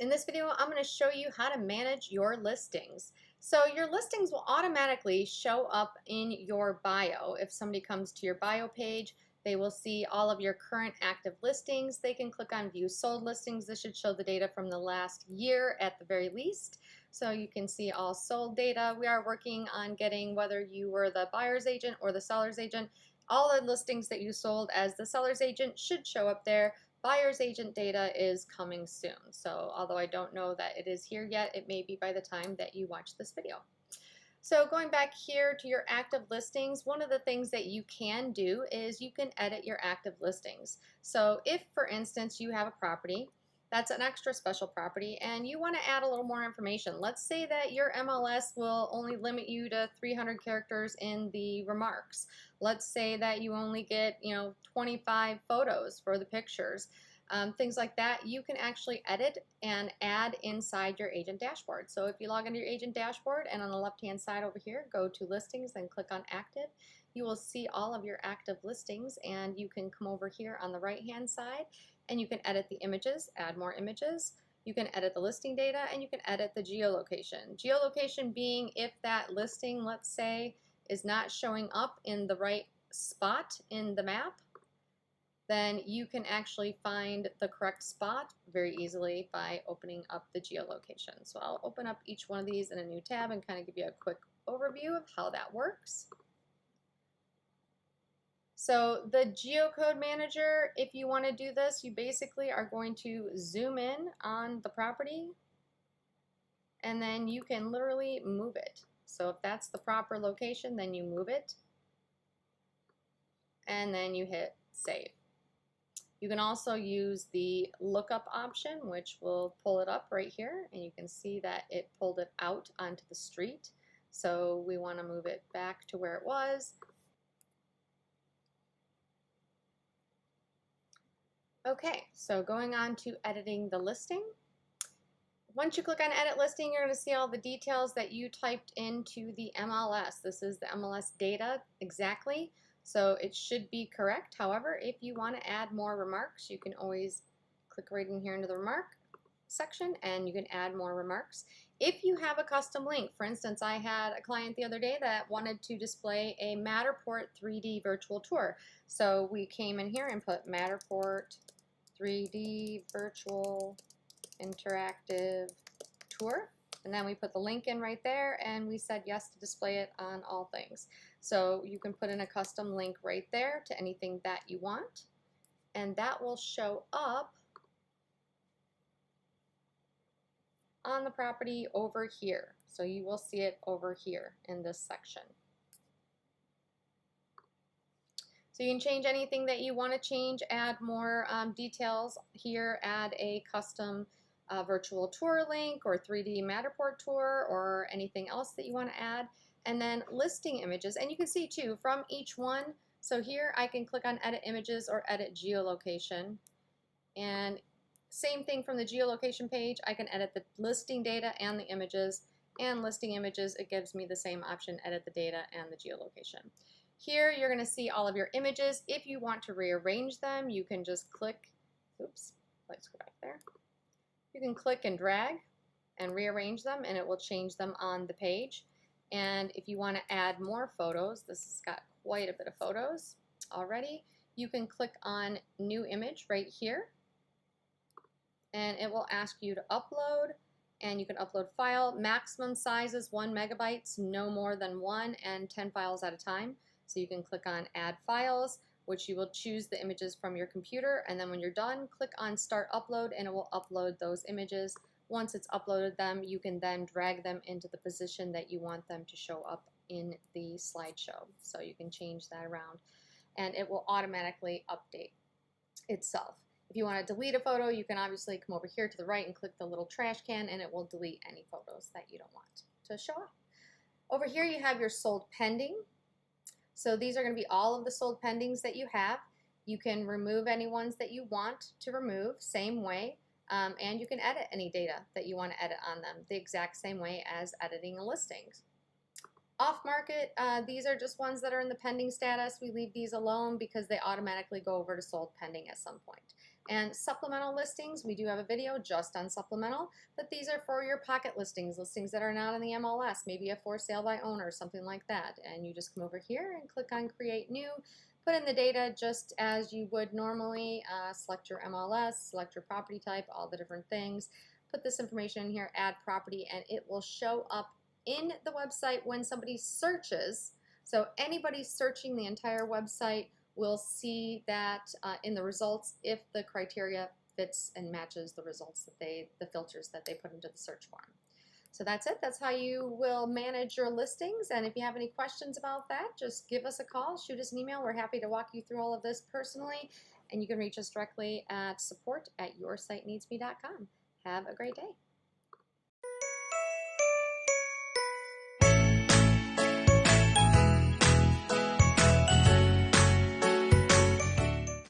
In this video, I'm going to show you how to manage your listings. So your listings will automatically show up in your bio. If somebody comes to your bio page, they will see all of your current active listings. They can click on View Sold Listings. This should show the data from the last year at the very least. So you can see all sold data. We are working on getting, whether you were the buyer's agent or the seller's agent, all the listings that you sold as the seller's agent should show up there. Buyer's agent data is coming soon. So although I don't know that it is here yet, it may be by the time that you watch this video. So going back here to your active listings, one of the things that you can do is you can edit your active listings. So if, for instance, you have a property that's an extra special property and you want to add a little more information. Let's say that your MLS will only limit you to 300 characters in the remarks. Let's say that you only get 25 photos for the pictures. Things like that, you can actually edit and add inside your agent dashboard. So if you log into your agent dashboard and on the left hand side over here, go to listings and click on active, you will see all of your active listings, and you can come over here on the right hand side and you can edit the images, add more images. You can edit the listing data, and you can edit the geolocation. Geolocation being if that listing, let's say, is not showing up in the right spot in the map, then you can actually find the correct spot very easily by opening up the geolocation. So I'll open up each one of these in a new tab and kind of give you a quick overview of how that works. So the geocode manager, if you want to do this, you basically are going to zoom in on the property and then you can literally move it. So if that's the proper location, then you move it and then you hit save. You can also use the lookup option, which will pull it up right here, and you can see that it pulled it out onto the street. So we want to move it back to where it was. Okay, so going on to editing the listing. Once you click on edit listing, you're going to see all the details that you typed into the MLS. This is the MLS data exactly. So it should be correct. However, if you want to add more remarks, you can always click right in here into the remark section and you can add more remarks. If you have a custom link, for instance, I had a client the other day that wanted to display a Matterport 3D virtual tour. So we came in here and put Matterport 3D virtual interactive tour. And then we put the link in right there and we said yes to display it on all things. So you can put in a custom link right there to anything that you want. And that will show up on the property over here. So you will see it over here in this section. So you can change anything that you want to change, add more details here, add a custom virtual tour link or 3D Matterport tour or anything else that you want to add. And then listing images, and you can see too from each one. So here I can click on edit images or edit geolocation, and same thing from the geolocation page, I can edit the listing data and the images, and listing images, it gives me the same option, edit the data and the geolocation. Here you're going to see all of your images. If you want to rearrange them, you can just click, oops, let's go back there. You can click and drag and rearrange them and it will change them on the page. And if you want to add more photos, this has got quite a bit of photos already, you can click on new image right here and it will ask you to upload, and you can upload file. Maximum size is 1 megabyte, no more than 1, and 10 files at a time. So you can click on add files, which you will choose the images from your computer, and then when you're done, click on start upload and it will upload those images. Once it's uploaded them, you can then drag them into the position that you want them to show up in the slideshow. So you can change that around and it will automatically update itself. If you want to delete a photo, you can obviously come over here to the right and click the little trash can and it will delete any photos that you don't want to show up. Over here you have your sold pending. So these are going to be all of the sold pendings that you have. You can remove any ones that you want to remove, same way, and you can edit any data that you want to edit on them, the exact same way as editing a listing. Off market, these are just ones that are in the pending status. We leave these alone because they automatically go over to sold pending at some point. And supplemental listings, we do have a video just on supplemental, but these are for your pocket listings, listings that are not in the MLS, maybe a for sale by owner, something like that. And you just come over here and click on create new, put in the data just as you would normally, select your MLS, select your property type, all the different things, put this information in here, add property, and it will show up in the website when somebody searches. So anybody searching the entire website will see that in the results if the criteria fits and matches the results that the filters that they put into the search form. So that's it. That's how you will manage your listings. And if you have any questions about that, just give us a call, shoot us an email. We're happy to walk you through all of this personally. And you can reach us directly at support@yoursiteneedsme.com. Have a great day.